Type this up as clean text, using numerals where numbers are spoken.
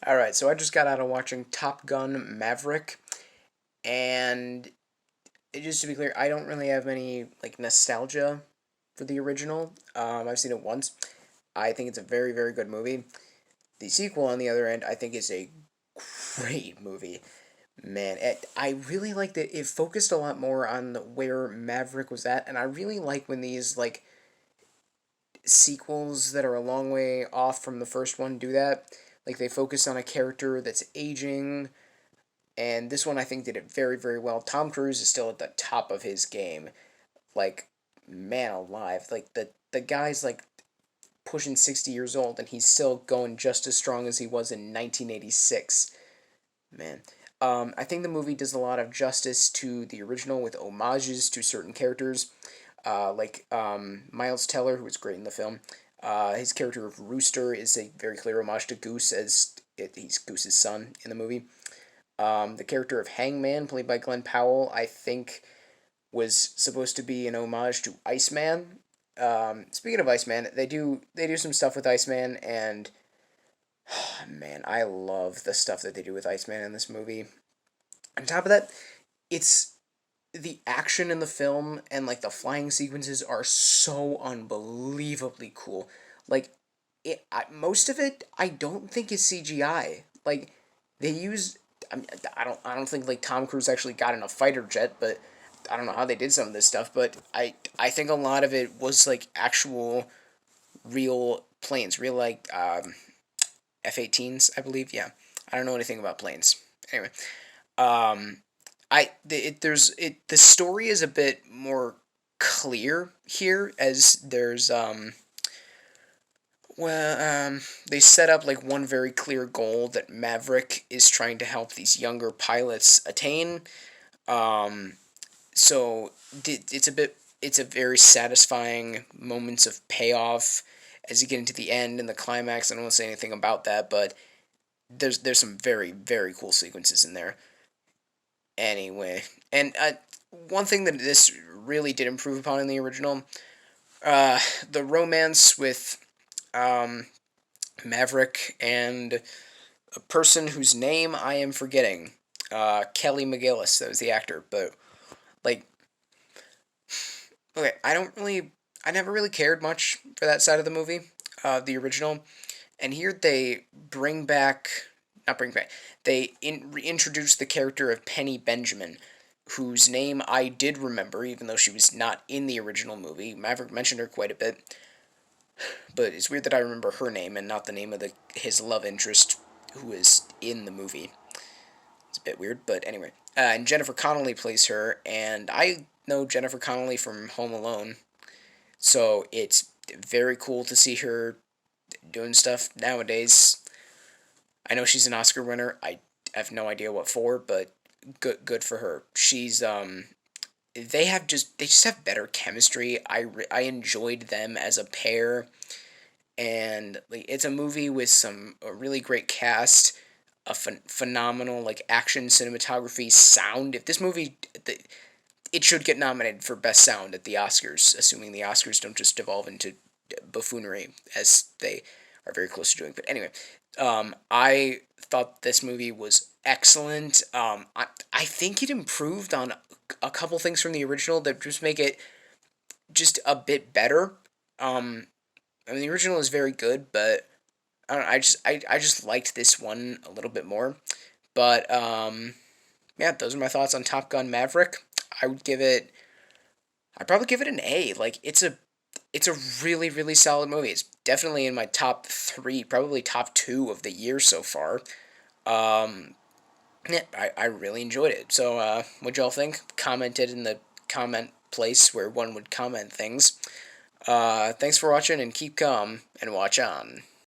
Alright, so I just got out of watching Top Gun Maverick, and just to be clear, I don't really have any like nostalgia for the original. I've seen it once. I think it's a very, very good movie. The sequel, on the other end, I think is a great movie. Man, I really liked it. It focused a lot more on where Maverick was at, and I really like when these like sequels that are a long way off from the first one do that. Like they focus on a character that's aging, and this one I think did it very, very well. Tom Cruise is still at the top of his game. Like, man alive. Like the guy's like pushing 60 years old and he's still going just as strong as he was in 1986. Man. I think the movie does a lot of justice to the original with homages to certain characters, Miles Teller, who was great in the film. His character of Rooster is a very clear homage to Goose, as he's Goose's son in the movie. The character of Hangman, played by Glenn Powell, I think was supposed to be an homage to Iceman. Speaking of Iceman, they do some stuff with Iceman, and man, I love the stuff that they do with Iceman in this movie. On top of that, it's the action in the film and like the flying sequences are so unbelievably cool. Like most of it, I don't think is CGI. Like they use, I don't think like Tom Cruise actually got in a fighter jet, but I don't know how they did some of this stuff. But I think a lot of it was like actual real planes, real like F-18s, I believe. Yeah, I don't know anything about planes. Anyway, um, the story is a bit more clear here, as they set up like one very clear goal that Maverick is trying to help these younger pilots attain. Um, so it's a very satisfying moments of payoff as you get into the end and the climax. I don't want to say anything about that, but there's some very, very cool sequences in there. Anyway, and one thing that this really did improve upon in the original, the romance with um, Maverick and a person whose name I am forgetting, Kelly McGillis, that was the actor, but like, okay, I never really cared much for that side of the movie, the original, and here they bring back, not bring back, they reintroduce the character of Penny Benjamin, whose name I did remember, even though she was not in the original movie. Maverick mentioned her quite a bit, but it's weird that I remember her name and not the name of his love interest who is in the movie. It's a bit weird, but anyway. And Jennifer Connelly plays her, and I know Jennifer Connelly from Home Alone, so it's very cool to see her doing stuff nowadays. I know she's an Oscar winner. I have no idea what for, but good for her. They just have better chemistry. I enjoyed them as a pair, and like it's a movie with a really great cast, a phenomenal like action cinematography, sound. If this movie it should get nominated for best sound at the Oscars, assuming the Oscars don't just devolve into buffoonery as they are very close to doing. But anyway, I thought this movie was excellent. I think it improved on a couple things from the original that just make it just a bit better. I mean, the original is very good, but I don't know, I just liked this one a little bit more. But yeah, those are my thoughts on Top Gun Maverick. I would give it I'd probably give it an A. Like it's a really, really solid movie. It's definitely in my top 3, probably top 2 of the year so far. Um yeah, I really enjoyed it. So what y'all think? Comment it in the comment place where one would comment things. Thanks for watching, and keep calm and watch on.